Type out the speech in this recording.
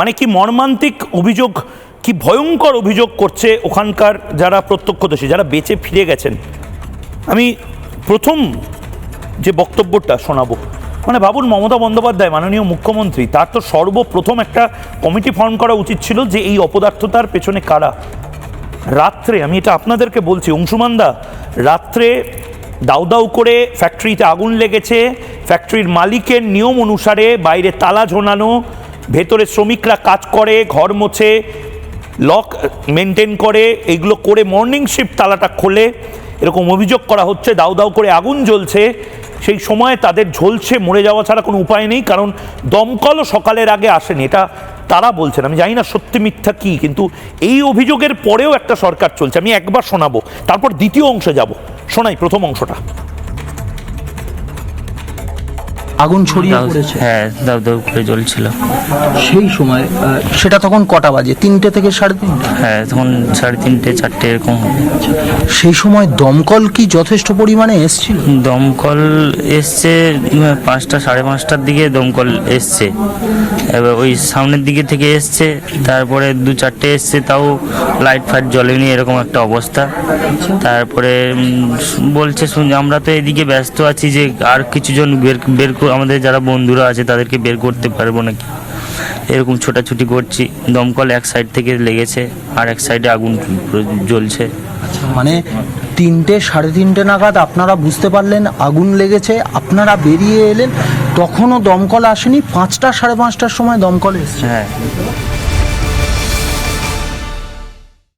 মানে কি মর্মান্তিক অভিযোগ, কি ভয়ঙ্কর অভিযোগ করছে ওখানকার যারা প্রত্যক্ষদর্শী, যারা বেঁচে ফিরে গেছেন। আমি প্রথম যে বক্তব্যটা শোনাবো, মানে ভাবুন, মমতা বন্দ্যোপাধ্যায় মাননীয় মুখ্যমন্ত্রী, তার তো সর্বপ্রথম একটা কমিটি ফর্ম করা উচিত ছিল যে এই অপদার্থতার পেছনে কারা। রাত্রে, আমি এটা আপনাদেরকে বলছি, অংশুমানদা, রাত্রে দাউ দাউ করে ফ্যাক্টরিতে আগুন লেগেছে, ফ্যাক্টরির মালিকের নিয়ম অনুসারে বাইরে তালা ঝোলানো, ভেতরে শ্রমিকরা কাজ করে, ঘর মোছে, লক মেনটেন করে, এইগুলো করে মর্নিং শিফট তালাটা খোলে, এরকম অভিযোগ করা হচ্ছে। দাউ দাউ করে আগুন জ্বলছে, সেই সময় তাদের ঝলসে মরে যাওয়া ছাড়া কোনো উপায় নেই, কারণ দমকলও সকালের আগে আসেনি। এটা তারা বলছেন, আমি জানি না সত্যি মিথ্যা কী, কিন্তু এই অভিযোগের পরেও একটা সরকার চলছে। আমি একবার শোনাবো, তারপর দ্বিতীয় অংশে যাব। শোনাই প্রথম অংশটা। আগুন ছড়িয়ে পড়েছে, হ্যাঁ, দাউ দাউ করে জ্বলছিল। সেই সময় সেটা তখন কটা বাজে? 3টে থেকে 3:30? হ্যাঁ, তখন 3:30 4টে এরকম হবে। সেই সময় দমকল কি যথেষ্ট পরিমাণে এসেছিল? দমকল এসছে 5টা 5:30টার দিকে দমকল এসছে। এবার ওই সামনের দিকে থেকে এসছে, তারপরে 2-4টে এসছে, তাও লাইট ফাইট জ্বলেনি, এরকম একটা অবস্থা। তারপরে বলছে, আমরা তো এদিকে ব্যস্ত আছি যে আর কিছুজন বের আমাদের যারা বন্ধুরা আছে তাদেরকে বের করতে পারবো নাকি, এরকম ছোটাছুটি করছি। দমকল এক সাইড থেকে লেগেছে, আর এক সাইডে আগুন জ্বলছে। মানে 3টে 3:30 নাগাদ আপনারা বুঝতে পারলেন আগুন লেগেছে, আপনারা বেরিয়ে এলেন, তখনও দমকল আসেনি। 5টা 5:30টার সময় দমকল এসেছে। হ্যাঁ,